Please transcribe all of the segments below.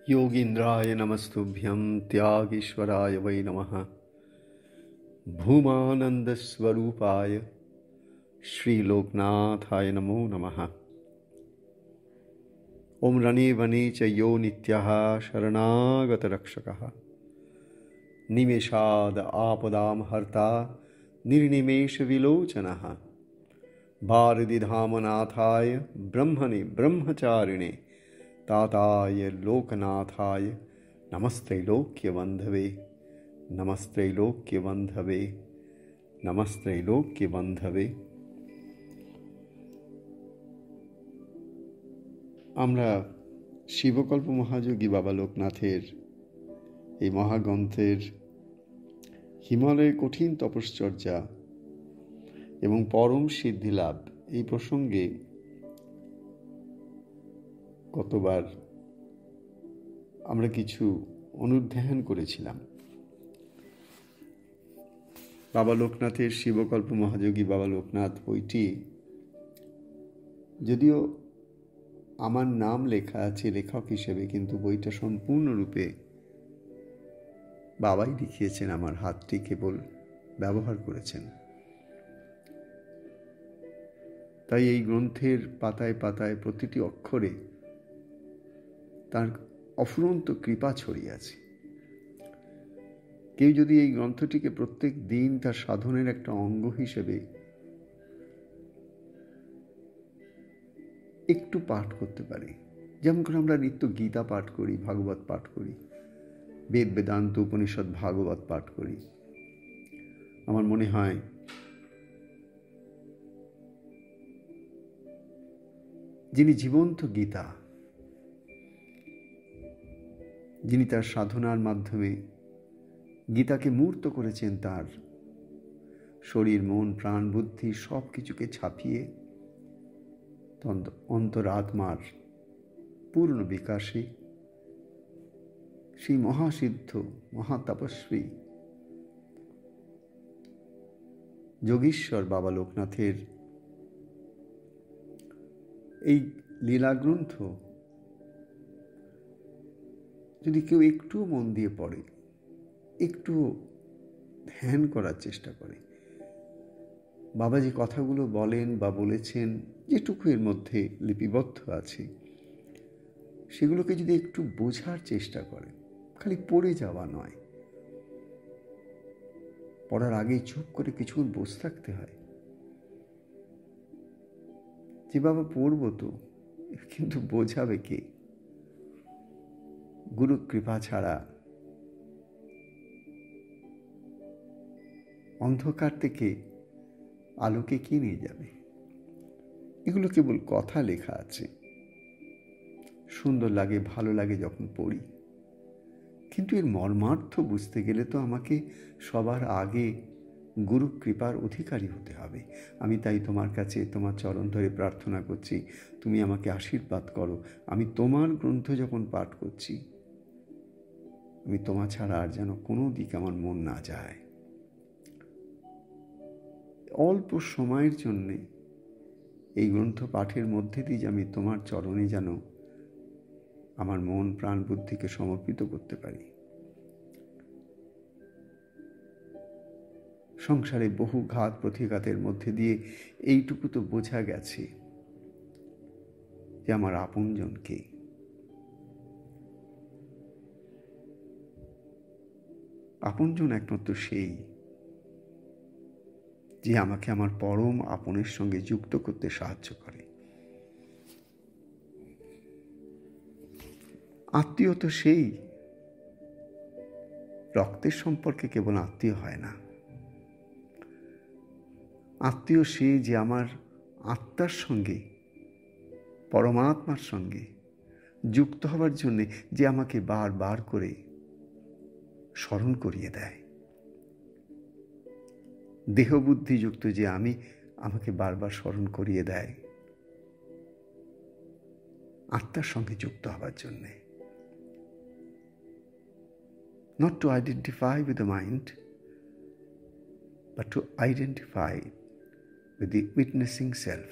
योगीन्द्राय नमस्तुभ्यं त्यागीश्वराय वै नमः। भूमानन्दस्वरूपाय श्रीलोकनाथाय नमो नमः। ॐ रणे वने च यो नित्यः शरणागतरक्षकः निमेषाद आपदां हर्ता निर्निमेषविलोचनः भारतीधामनाथाय ब्रह्मणे ब्रह्मचारिणे ताताय लोकनाथाय नमस्त्रैलोक्यबन्धवे नमस्त्रैलोक्यबन्धवे नमस्त्रैलोक्यबन्धवे। আমরা শিবকল্প মহাযোগী বাবা লোকনাথের এই মহাগ্রন্থের হিমালয়ে কঠিন তপশ্চর্যা এবং পরম সিদ্ধি লাভ এই প্রসঙ্গে গতবার আমরা কিছু অনুধ্যান করেছিলাম। বাবা লোকনাথের শিবকল্প মহাযোগী বাবা লোকনাথ বইটি যদিও আমার নাম লেখা আছে লেখক হিসেবে, কিন্তু বইটা সম্পূর্ণরূপে বাবাই লিখিয়েছেন, আমার হাতটি কেবল ব্যবহার করেছেন। তাই এই গ্রন্থের পাতায় পাতায় প্রতিটি অক্ষরে তার অফুরন্ত কৃপা ছড়িয়ে আছে। কেউ যদি এই গ্রন্থটিকে প্রত্যেক দিন তার সাধনের একটা অঙ্গ হিসেবে একটু পাঠ করতে পারে, যেমন করে আমরা নিত্য গীতা পাঠ করি, ভাগবত পাঠ করি, বেদ বেদান্ত উপনিষদ ভাগবত পাঠ করি, আমার মনে হয় যিনি জীবন্ত গীতা, যিনি তার সাধনার মাধ্যমে গীতাকে মূর্ত করেছেন, তার শরীর মন প্রাণ বুদ্ধি সব কিছুকে ছাপিয়ে অন্তরাত্মার পূর্ণ বিকাশে সেই মহাসিদ্ধ মহাতপস্বী যোগীশ্বর বাবা লোকনাথের এই লীলাগ্রন্থ যদি কেউ একটু মন দিয়ে পড়ে, একটু ধ্যান করার চেষ্টা করে, বাবা যে কথাগুলো বলেন বা বলেছেন, যেটুকু এর মধ্যে লিপিবদ্ধ আছে, সেগুলোকে যদি একটু বোঝার চেষ্টা করে, খালি পড়ে যাওয়া নয়, পড়ার আগে চুপ করে কিছুক্ষণ বসে থাকতে হয়, যে বাবা পড়বো তো, কিন্তু বোঝাবে কে? গুরু কৃপা ছাড়া অন্ধকার থেকে আলোকে কি নিয়ে যাবে? এগুলো কেবল কথা লেখা আছে, সুন্দর লাগে, ভালো লাগে যখন পড়ি, কিন্তু এর মর্মার্থ বুঝতে গেলে তো আমাকে সবার আগে গুরু কৃপার অধিকারী হতে হবে। আমি তাই তোমার কাছে তোমার চরণ ধরে প্রার্থনা করছি, তুমি আমাকে আশীর্বাদ করো। আমি তোমার গ্রন্থ যখন পাঠ করছি, আমি তোমার ছাড়া আর যেন কোনো দিকে আমার মন না যায়। অল্প সময়ের জন্যে এই গ্রন্থ পাঠের মধ্যে দিয়ে আমি তোমার চরণে যেন আমার মন প্রাণ বুদ্ধিকে সমর্পিত করতে পারি। সংসারে বহু ঘাত প্রতিঘাতের মধ্যে দিয়ে এইটুকু তো বোঝা গেছে যে আমার আপনজন কে। আপনজন একমাত্র সেই যে আমাকে আমার পরম আপনের সঙ্গে যুক্ত করতে সাহায্য করে। আত্মীয় তো সেই, রক্তের সম্পর্কে কেবল আত্মীয় হয় না, আত্মীয় সে যে আমার আত্মার সঙ্গে পরমাত্মার সঙ্গে যুক্ত হবার জন্যে যে আমাকে বারবার করে স্মরণ করিয়ে দেয়। দেহবুদ্ধিযুক্ত যে আমি, আমাকে বারবার স্মরণ করিয়ে দেয় আত্মার সঙ্গে যুক্ত হবার জন্যে। Not to identify with the mind, but to identify with the witnessing self,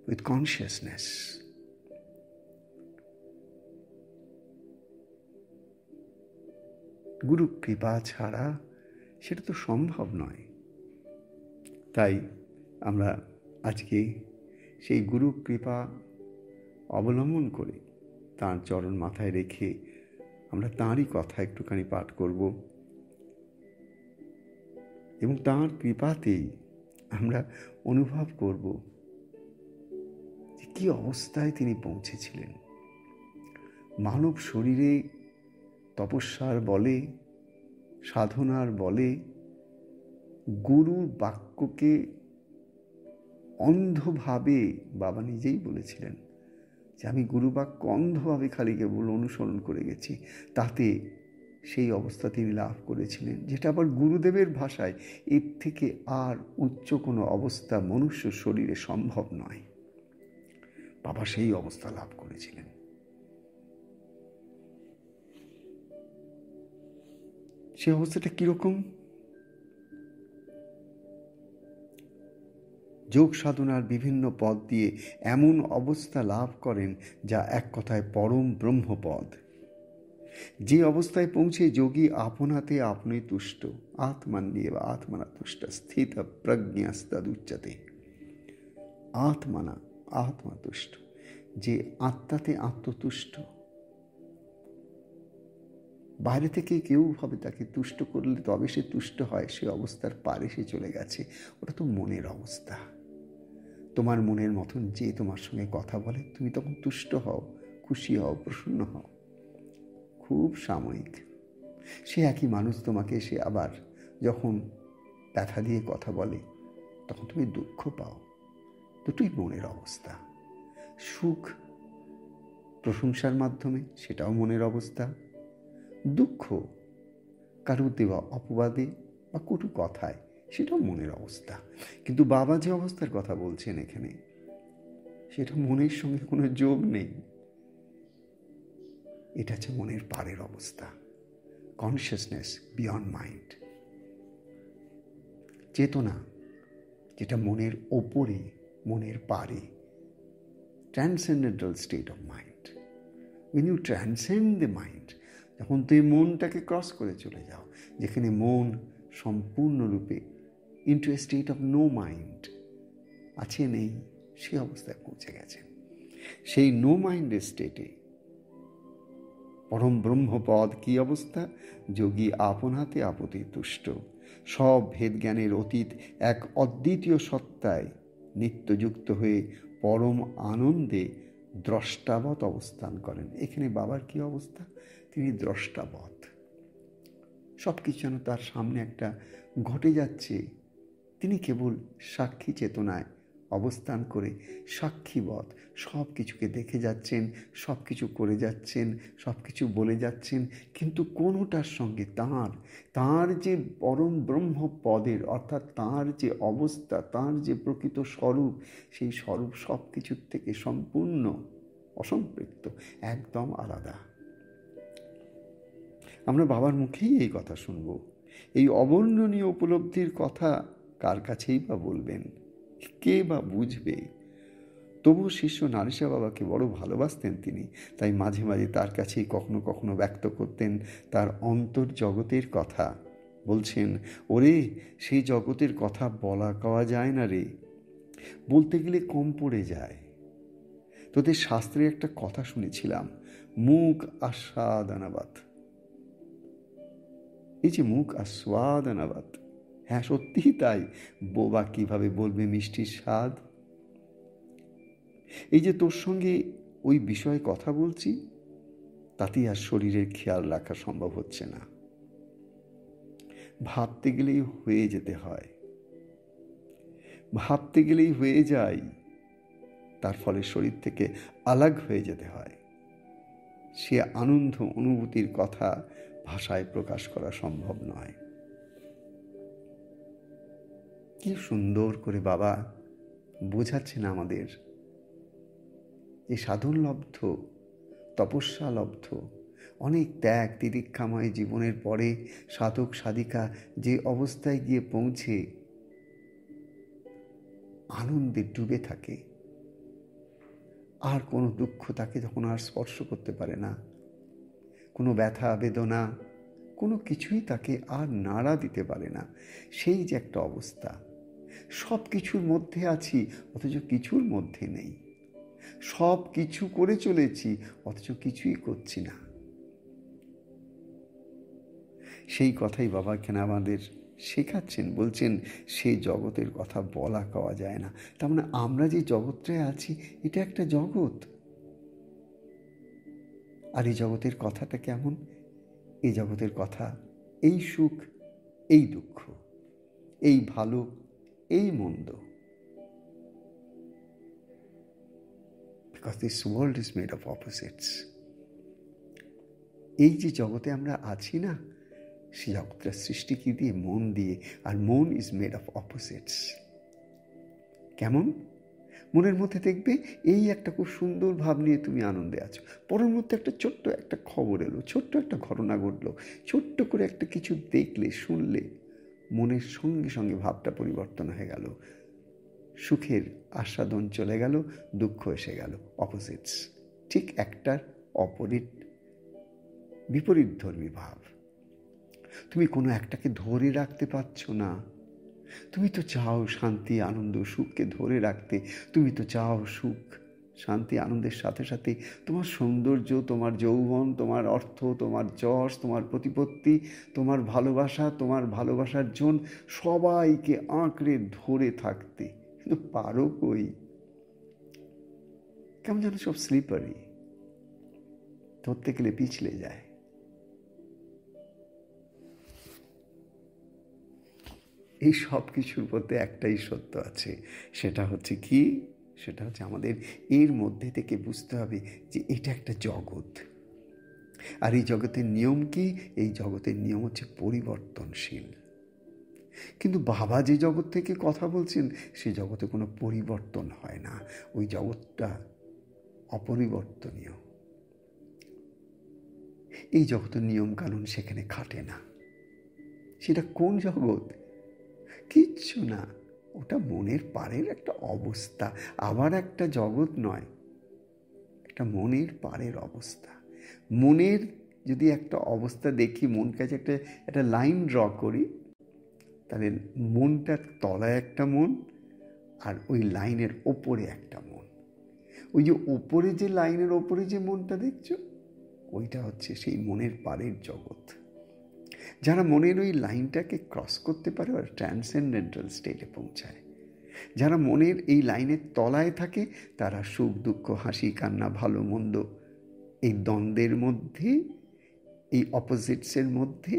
with consciousness. গুরু কৃপা ছাড়া সেটা তো সম্ভব নয়। তাই আমরা আজকে সেই গুরু কৃপা অবলম্বন করে তাঁর চরণ মাথায় রেখে আমরা তাঁরই কথা একটুখানি পাঠ করব এবং তাঁর কৃপাতেই আমরা অনুভব করব যে কী অবস্থায় তিনি পৌঁছেছিলেন। মানব শরীরে তপস্যার বলে, সাধনার বলে গুরুর বাক্যকে অন্ধভাবে, বাবা নিজেই বলেছিলেন যে আমি গুরু বাক্য অন্ধভাবে খালি কেবল অনুসরণ করে গেছি, তাতে সেই অবস্থা তিনি লাভ করেছিলেন, যেটা আবার গুরুদেবের ভাষায় এর থেকে আর উচ্চ কোনো অবস্থা মনুষ্য শরীরে সম্ভব নয়। বাবা সেই অবস্থা লাভ করেছিলেন। সে অবস্থাটা কিরকম? যোগ সাধনার বিভিন্ন পদ দিয়ে এমন অবস্থা লাভ করেন যা এক কথায় পরম ব্রহ্মপদ। যে অবস্থায় পৌঁছে যোগী আপনাতে আপনি তুষ্ট, আত্মান্যেব আত্মনা তুষ্ট স্থিত প্রজ্ঞাস্তদুচ্যতে। আত্মনা আত্মা তুষ্ট, যে আত্মাতে আত্মতুষ্ট। বাইরে থেকে কেউ ভাবে তাকে তুষ্ট করলে তবে সে তুষ্ট হয়, সে অবস্থার পারে সে চলে গেছে। ওটা তো মনের অবস্থা। তোমার মনের মতন যে তোমার সঙ্গে কথা বলে তুমি তখন তুষ্ট হও, খুশি হও, প্রসন্ন হও। খুব সাময়িক। সে একই মানুষ তোমাকে সে আবার যখন ব্যথা দিয়ে কথা বলে তখন তুমি দুঃখ পাও। দুটোই মনের অবস্থা। সুখ প্রশংসার মাধ্যমে, সেটাও মনের অবস্থা। দুঃখ কারুর দেওয়া অপবাদে বা কটু কথায়, সেটাও মনের অবস্থা। কিন্তু বাবা যে অবস্থার কথা বলছেন এখানে, সেটা মনের সঙ্গে কোনো যোগ নেই। এটা হচ্ছে মনের পারের অবস্থা, কনসিয়াসনেস বিয়ন্ড মাইন্ড, চেতনা যেটা মনের ওপরে, মনের পারে, transcendental state of mind. when you transcend the mind, যখন তুমি মনটাকে ক্রস করে চলে যাও, যেখানে মন সম্পূর্ণরূপে into a state of no mind আছে, নেই, সেই অবস্থায় পৌঁছে গেছেন। সেই নো মাইন্ডের স্টেটে পরম ব্রহ্মপদ কি অবস্থা? যোগী আপনাতে আপতি তুষ্ট, সব ভেদ জ্ঞানের অতীত এক অদ্বিতীয় সত্তায় নিত্যযুক্ত হয়ে পরম আনন্দে দ্রষ্টাবৎ অবস্থান করেন। এখানে বাবার কি অবস্থা? তিনি দ্রষ্টাবৎ। সব কিছু যেন তার সামনে একটা ঘটে যাচ্ছে, তিনি কেবল সাক্ষী চেতনায় অবস্থান করে সাক্ষীবৎ সব কিছুকে দেখে যাচ্ছেন, সব কিছু করে যাচ্ছেন, সব কিছু বলে যাচ্ছেন, কিন্তু কোনোটার সঙ্গে তাঁর যে পরম ব্রহ্ম পদের, অর্থাৎ তাঁর যে অবস্থা, তাঁর যে প্রকৃত স্বরূপ, সেই স্বরূপ সব কিছুর থেকে সম্পূর্ণ অসম্পৃক্ত, একদম আলাদা। আমরা বাবার মুখেই এই কথা শুনব। এই অবর্ণনীয় উপলব্ধির কথা কার কাছেই বা বলবেন, কে বা বুঝবে? তবুও শিষ্য নারিসা বাবাকে বড় ভালোবাসতেন তিনি, তাই মাঝে মাঝে তার কাছেই কখনো কখনো ব্যক্ত করতেন তার অন্তর্জগতের কথা। বলছেন, ওরে সেই জগতের কথা বলা কওয়া যায় না রে, বলতে গেলে কম পড়ে যায়। তোদের শাস্ত্রে একটা কথা শুনেছিলাম, মুখ আস্বাদনাবাদ। এই যে মুখ আস্বাদনাবাদ, হ্যাঁ সত্যিই তাই। বোবা কিভাবে বলবে মিষ্টির স্বাদ? এই যে তোর সঙ্গে ওই বিষয়ে কথা বলছি, তাতেই আর শরীরের খেয়াল রাখা সম্ভব হচ্ছে না। ভাবতে গেলেই হয়ে যেতে হয়, ভাবতে গেলেই হয়ে যায়, তার ফলে শরীর থেকে আলাগ হয়ে যেতে হয়। সে আনন্দ অনুভূতির কথা ভাষায় প্রকাশ করা সম্ভব নয়। কি সুন্দর করে বাবা বোঝাচ্ছেন আমাদের যে সাধনলব্ধ, তপস্যালব্ধ, অনেক ত্যাগ তিতিক্ষাময় জীবনের পরে সাধক সাধিকা যে অবস্থায় গিয়ে পৌঁছে আনন্দে ডুবে থাকে, আর কোনো দুঃখ তাকে তখন আর স্পর্শ করতে পারে না, কোনো ব্যথা বেদনা কোনো কিছুই তাকে আর নাড়া দিতে পারে না। সেই যে একটা অবস্থা, সব কিছুর মধ্যে আছি অথচ কিছুর মধ্যে নেই, সব কিছু করে চলেছি অথচ কিছুই করছি না। সেই কথাই বাবা এখানে আমাদের শেখাচ্ছেন, বলছেন সেই জগতের কথা বলা কওয়া যায় না। তার মানে আমরা যে জগৎটায় আছি এটা একটা জগৎ। আর এই জগতের কথাটা কেমন? এই জগতের কথা এই সুখ, এই দুঃখ, এই ভালো, এই মন্দ। Because this world is made of opposites. এই যে জগতে আমরা আছি না, সে জগৎটা সৃষ্টি কি দিয়ে? মন দিয়ে। আর মন ইজ মেড অফ অপোজিটস। কেমন? মনের মধ্যে দেখবে এই একটা খুব সুন্দর ভাব নিয়ে তুমি আনন্দে আছো, পরের মধ্যে একটা ছোট্ট একটা খবর এলো, ছোট্ট একটা ঘটনা ঘটলো, ছোট্ট করে একটা কিছু দেখলে শুনলে মনের সঙ্গে সঙ্গে ভাবটা পরিবর্তন হয়ে গেল, সুখের আস্বাদন চলে গেল, দুঃখ এসে গেল। অপোজিটস, ঠিক একটার বিপরীত ধর্মী ভাব। তুমি কোনো একটাকে ধরে রাখতে পারছো না। তুমি তো চাও শান্তি, আনন্দ, সুখকে ধরে রাখতে। তুমি তো চাও সুখ, শান্তি, আনন্দের সাথে সাথে তোমার সৌন্দর্য, তোমার যৌবন, তোমার অর্থ, তোমার যশ, তোমার প্রতিপত্তি, তোমার ভালোবাসা, তোমার ভালোবাসার জন, সবাইকে আঁকড়ে ধরে থাকতে। কিন্তু পারো কই? কেমন যেন সব স্লিপারি, ধরতে গেলে পিছলে যায়। এই সব কিছুর মধ্যে একটাই সত্য আছে, সেটা হচ্ছে কি? সেটা হচ্ছে আমাদের এর মধ্যে থেকে বুঝতে হবে যে এটা একটা জগৎ। আর এই জগতের নিয়ম কি? এই জগতের নিয়ম হচ্ছে পরিবর্তনশীল। কিন্তু বাবা যে জগৎ থেকে কথা বলছেন সে জগতে কোনো পরিবর্তন হয় না, ওই জগৎটা অপরিবর্তনীয়। এই জগতের নিয়ম কানুন সেখানে খাটে না। সেটা কোন জগৎ? কিচ্ছু না, ওটা মনের পারের একটা অবস্থা, আবার একটা জগৎ নয়, একটা মনের পারের অবস্থা। মনের যদি একটা অবস্থা দেখি, মন কাছে একটা লাইন ড্র করি, তাহলে মনটার তলায় একটা মন, আর ওই লাইনের ওপরে একটা মন। ওই যে ওপরে যে লাইনের ওপরে যে মনটা দেখছো, ওইটা হচ্ছে সেই মনের পারের জগৎ। যারা মনের ওই লাইনটাকে ক্রস করতে পারে ওরা ট্রান্সেন্ডেন্টাল স্টেটে পৌঁছায়। যারা মনের এই লাইনের তলায় থাকে তারা সুখ দুঃখ, হাসি কান্না, ভালো মন্দ, এই দ্বন্দ্বের মধ্যে, এই অপোজিটসের মধ্যে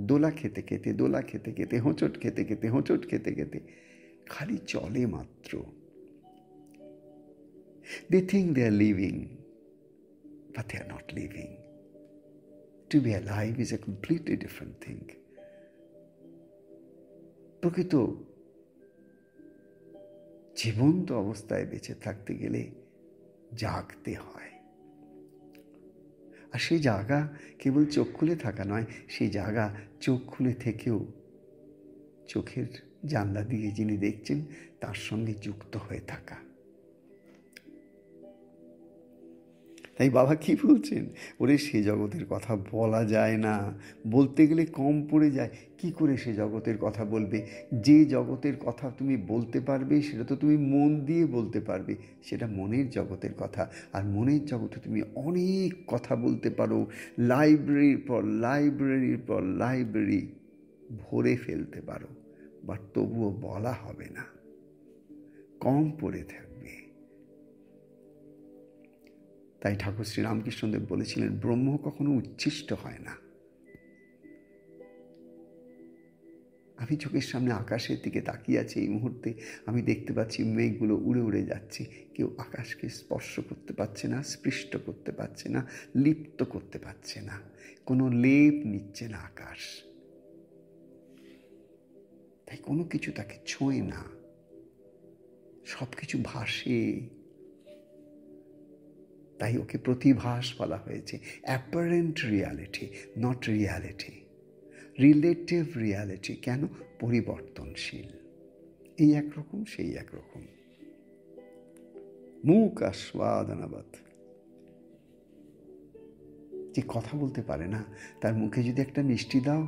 দোলা খেতে খেতে হোঁচট খেতে খালি চলে মাত্র। They think they are living, but they are not living. To be alive is a completely different thing. প্রকৃত জীবন্ত অবস্থায় বেঁচে থাকতে গেলে জাগতে হয়। আর সেই জায়গা কেবল চোখ খুলে থাকা নয়, সেই জায়গা চোখ খুলে থেকেও চোখের জানলা দিয়ে যিনি দেখছেন তার সঙ্গে যুক্ত হয়ে থাকা। তাই বাবা কি বলছেন? ওরে সে জগতের কথা বলা যায় না, বলতে গেলে কম পড়ে যায়। কি করে সে জগতের কথা বলবে? যে জগতের কথা তুমি বলতে পারবে সেটা তো তুমি মন দিয়ে বলতে পারবে, সেটা মনের জগতের কথা। আর মনের জগতে তুমি অনেক কথা বলতে পারো, লাইব্রেরির পর লাইব্রেরি ভরে ফেলতে পারো, বাট তবুও বলা হবে না, কম পড়ে থাকবে। তাই ঠাকুর শ্রী রামকৃষ্ণদেব বলেছিলেন, ব্রহ্ম কখনো উচ্ছিষ্ট হয় না। আমি চোখের সামনে আকাশের দিকে তাকিয়ে আছি এই মুহূর্তে, আমি দেখতে পাচ্ছি মেঘগুলো উড়ে উড়ে যাচ্ছে, কেউ আকাশকে স্পর্শ করতে পারছে না, স্পৃষ্ট করতে পারছে না, লিপ্ত করতে পারছে না, কোনো লেপ নিচ্ছে না আকাশ। তাই কোনো কিছু তাকে ছোঁয় না, সব কিছু ভাসে। তাই ওকে প্রতিভাস বলা হয়েছে, apparent reality, not reality, relative reality. কেন? পরিবর্তনশীল, এই একরকম সেই একরকম। মুখ আস্বাদনাবৎ। যে কথা বলতে পারে না, তার মুখে যদি একটা মিষ্টি দাও,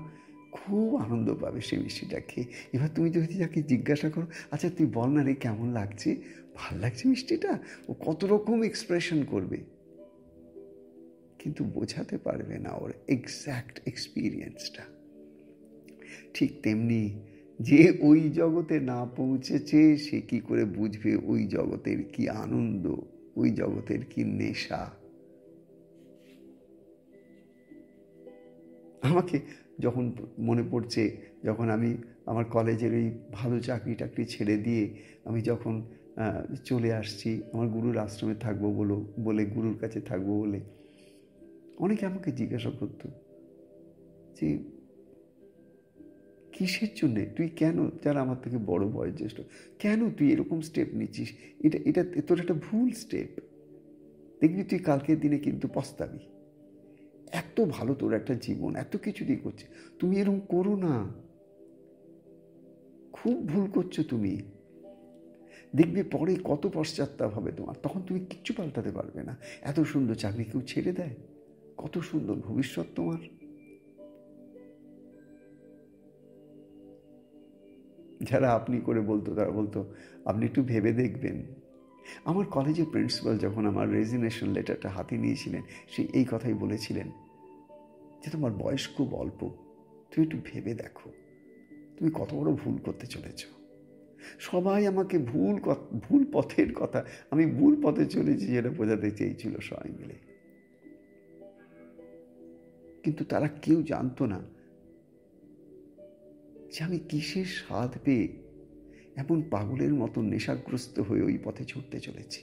খুব আনন্দ পাবে সেই মিষ্টিটা খেয়ে। এবার তুমি যদি তাকে জিজ্ঞাসা করো, আচ্ছা তুই বল না রে কেমন লাগছে, ভাল লাগছে মিষ্টিটা, ও কত রকম এক্সপ্রেশন করবে, কিন্তু বোঝাতে পারবে না ওর এক্স্যাক্ট এক্সপিরিয়েন্সটা। ঠিক তেমনি যে ওই জগতে না পৌঁছেছে সে কি করে বুঝবে ওই জগতের কি আনন্দ, ওই জগতের কি নেশা। আমাকে যখন মনে পড়ছে, যখন আমি আমার কলেজের ওই ভালো চাকরি টাকরি ছেড়ে দিয়ে আমি যখন চলে আসছি আমার গুরুর আশ্রমে থাকবো বলে গুরুর কাছে থাকবো বলে, অনেকে আমাকে জিজ্ঞাসা করতো যে কিসের জন্যে তুই, কেন, যারা আমার থেকে বড় বয়োজ্যেষ্ঠ, কেন তুই এরকম স্টেপ নিচ্ছিস, এটা তোর একটা ভুল স্টেপ, দেখবি তুই কালকের দিনে কিন্তু পস্তাবি, এত ভালো তোর একটা জীবন, এত কিছু দিয়ে করছে, তুমি এরকম করো না, খুব ভুল করছো তুমি, দেখবে পরে কত পশ্চাত্তাপ হবে তোমার, তখন তুমি কিচ্ছু পাল্টাতে পারবে না। এত সুন্দর চাকরি কেউ ছেড়ে দেয়? কত সুন্দর ভবিষ্যৎ তোমার। যারা আপনি করে বলতো তারা বলতো আপনি একটু ভেবে দেখবেন। আমার কলেজের প্রিন্সিপাল যখন আমার রেজিগনেশন লেটারটা হাতে নিয়েছিলেন, সে এই কথাই বলেছিলেন যে তোমার বয়স খুব অল্প, তুমি একটু ভেবে দেখো তুমি কত বড় ভুল করতে চলেছ। সবাই আমাকে ভুল পথের কথা, আমি ভুল পথে চলেছি যেটা বোঝাতে চেয়েছিল সবাই মিলে, কিন্তু তারা কেউ জানতো না যে আমি কিসের স্বাদ পেয়ে এমন পাগলের মতো নেশাগ্রস্ত হয়ে ওই পথে ছুটতে চলেছি।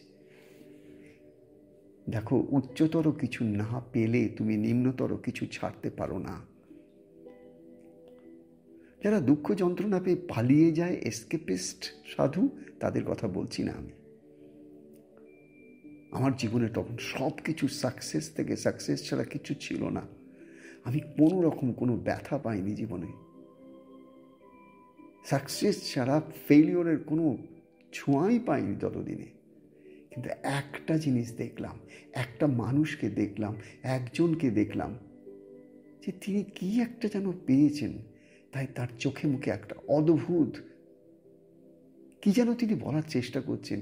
দেখো, উচ্চতর কিছু না পেলে তুমি নিম্নতর কিছু ছাড়তে পারো না। যারা দুঃখ যন্ত্রণা পেয়ে পালিয়ে যায়, এসকেপিস্ট সাধু, তাদের কথা বলছি না আমি। আমার জীবনে তখন সব কিছু সাকসেস থেকে, সাকসেস ছাড়া কিছু ছিল না। আমি কোনো রকম কোনো ব্যথা পাইনি জীবনে, সাকসেস ছাড়া ফেলিওরের কোনো ছোঁয়াই পাইনি ততদিনে। কিন্তু একটা জিনিস দেখলাম, একটা মানুষকে দেখলাম, একজনকে দেখলাম যে তিনি কি একটা যেন পেয়েছেন, তাই তার চোখে মুখে একটা অদ্ভুত কি যেন তিনি বলার চেষ্টা করছেন,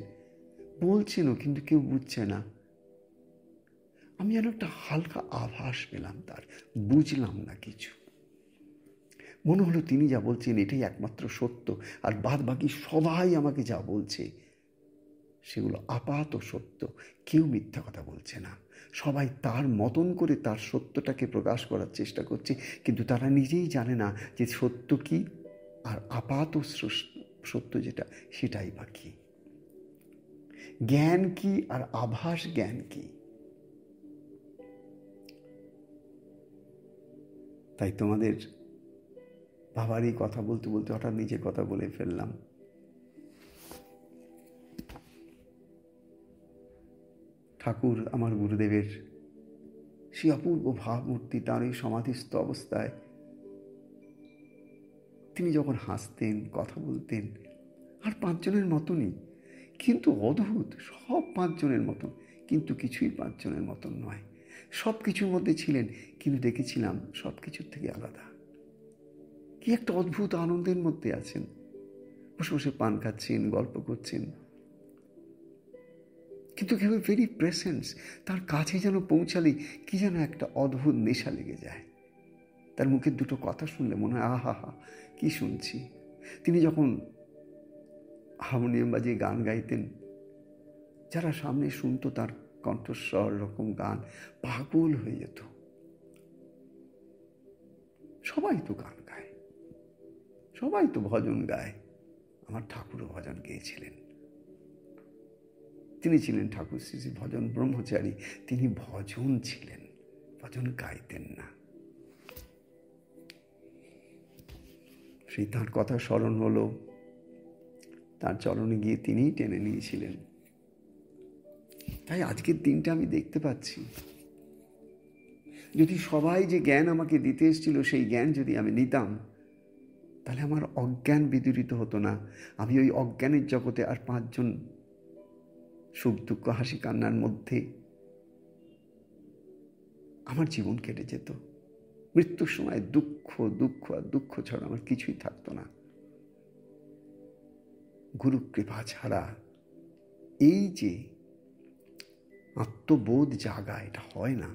বলছেনও কিন্তু কেউ বুঝছে না। আমি যেন একটা হালকা আভাস পেলাম তার, বুঝলাম না কিছু। মনে হলো তিনি যা বলছেন এটাই একমাত্র সত্য, আর বাদ বাকি সবাই আমাকে যা বলছে সেগুলো আপাত সত্য, কেউ মিথ্যা কথা বলছে না। সবাই তার মতন করে তার সত্যটাকে প্রকাশ করার চেষ্টা করছে, কিন্তু তারা নিজেই জানে না যে সত্য কি আর আপাত সত্য যেটা সেটাই বা কি, জ্ঞান কি আর আভাস জ্ঞান কি। তাই তোমাদের বাবারই কথা বলতে বলতে হঠাৎ নিজের কথা বলে ফেললাম। ঠাকুর আমার গুরুদেবের সেই অপূর্ব ভাবমূর্তি, তার এই সমাধিস্থ অবস্থায় তিনি যখন হাসতেন, কথা বলতেন, আর পাঁচজনের মতনই, কিন্তু অদ্ভুত, সব পাঁচজনের মতন, কিন্তু কিছুই পাঁচজনের মতন নয়। সব কিছুর মধ্যে ছিলেন, কিন্তু দেখেছিলাম সব কিছুর থেকে আলাদা। কি একটা অদ্ভুত আনন্দের মধ্যে আছেন, বসে বসে পান খাচ্ছেন, গল্প করছেন, কিন্তু কেউ ভেরি প্রেসেন্স, তার কাছে যেন পৌঁছালেই কি যেন একটা অদ্ভুত নেশা লেগে যায়। তার মুখের দুটো কথা শুনলে মনে হয় আহা হা কি শুনছি। তিনি যখন হারমোনিয়াম বাজিয়ে গান গাইতেন, যারা সামনে শুনতো তার কণ্ঠস্বর, রকম গান, পাগল হয়ে যেত। সবাই তো গান গায়, সবাই তো ভজন গায়, আমার ঠাকুরও ভজন গেয়েছিলেন। তিনি ছিলেন ঠাকুর শ্রী শ্রী ভজন ব্রহ্মচারী, তিনি ভজন ছিলেন, ভজন গাইতেন না। সেই তাঁর কথা স্মরণ হলো, তার চরণে গিয়ে তিনিই টেনে নিয়েছিলেন। তাই আজকের দিনটা আমি দেখতে পাচ্ছি, যদি সবাই যে জ্ঞান আমাকে দিতে এসেছিল সেই জ্ঞান যদি আমি নিতাম, তাহলে আমার অজ্ঞান বিদূরিত হতো না। আমি ওই অজ্ঞানের জগতে আর পাঁচজন সুখ দুঃখ হাসি কান্নার মধ্যে আমার জীবন কেটে যেত। মৃত্যুর সময় দুঃখ দুঃখ আর দুঃখ ছাড়া আমার কিছুই থাকতো না। গুরু কৃপা ছাড়া এই যে আত্মবোধ জাগা, এটা হয় না।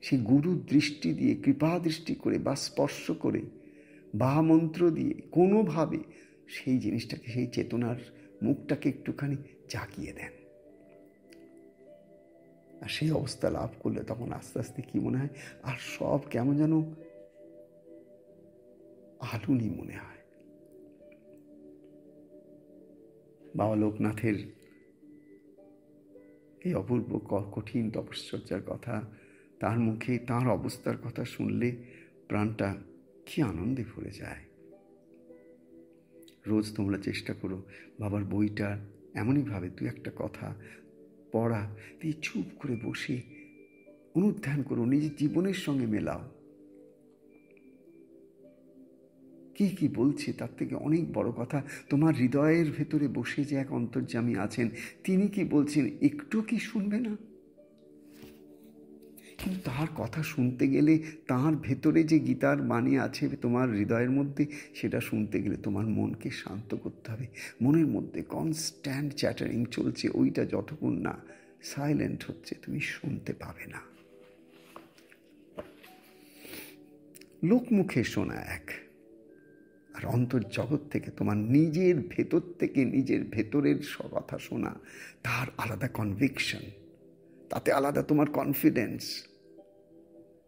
সেই গুরু দৃষ্টি দিয়ে, কৃপা দৃষ্টি করে বা স্পর্শ করে বা মন্ত্র দিয়ে কোনোভাবে সেই জিনিসটাকে, সেই চেতনার মুখটাকে একটুখানি জাগিয়ে দেন। আর সেই অবস্থা লাভ করলে তখন আস্তে আস্তে কি মনে হয়, আর সব কেমন যেন আলুনি মনে হয়। বাবা লোকনাথের এই অপূর্ব কঠিন তপশ্চর্যার কথা, তার মুখে তার অবস্থার কথা শুনলে প্রাণটা কি আনন্দে ভরে যায়। রোজ তোমরা চেষ্টা করো বাবার বইটা এমনইভাবে দু একটা কথা পড়া, দিয়ে চুপ করে বসে অনুধ্যান করো, নিজের জীবনের সঙ্গে মেলাও। কি কি বলছে তার থেকে অনেক বড় কথা, তোমার হৃদয়ের ভেতরে বসে যে এক অন্তর্যামী আছেন, তিনি কি বলছেন একটু কি শুনবে না? কিন্তু তার কথা শুনতে গেলে, তার ভেতরে যে গীতার বাণী আছে তোমার হৃদয়ের মধ্যে, সেটা শুনতে গেলে তোমার মনকে শান্ত করতে হবে। মনের মধ্যে কনস্ট্যান্ট চ্যাটারিং চলছে, ওইটা যতক্ষণ না সাইলেন্ট হচ্ছে তুমি শুনতে পাবে না। লোকমুখে শোনা এক, আর অন্তর্জগৎ থেকে তোমার নিজের ভেতর থেকে নিজের ভেতরের কথা শোনা, তার আলাদা কনভিকশন, তাতে আলাদা তোমার কনফিডেন্স,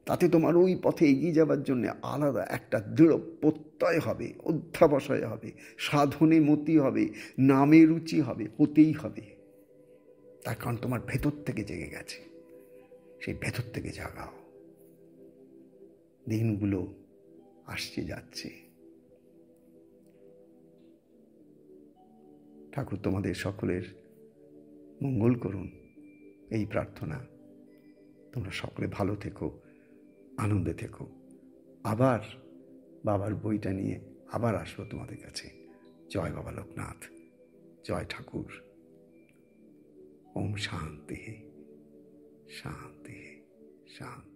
তাতে তোমার ওই পথে এগিয়ে যাবার জন্য আলাদা একটা দৃঢ় প্রত্যয় হবে, অধ্যাবসায় হবে, সাধনে মতি হবে, নামে রুচি হবে, হতেই হবে। তার কারণ তোমার ভেতর থেকে জেগে গেছে। সেই ভেতর থেকে জাগাও। দিনগুলো আসছে যাচ্ছে। ঠাকুর তোমাদের সকলের মঙ্গল করুন, এই প্রার্থনা। তোমরা সকলে ভালো থেকো, আনন্দে থেকো। আবার বাবার বইটা নিয়ে আবার আসবো তোমাদের কাছে। জয় বাবা লোকনাথ, জয় ঠাকুর। ওম শান্তি শান্তি শান্তি।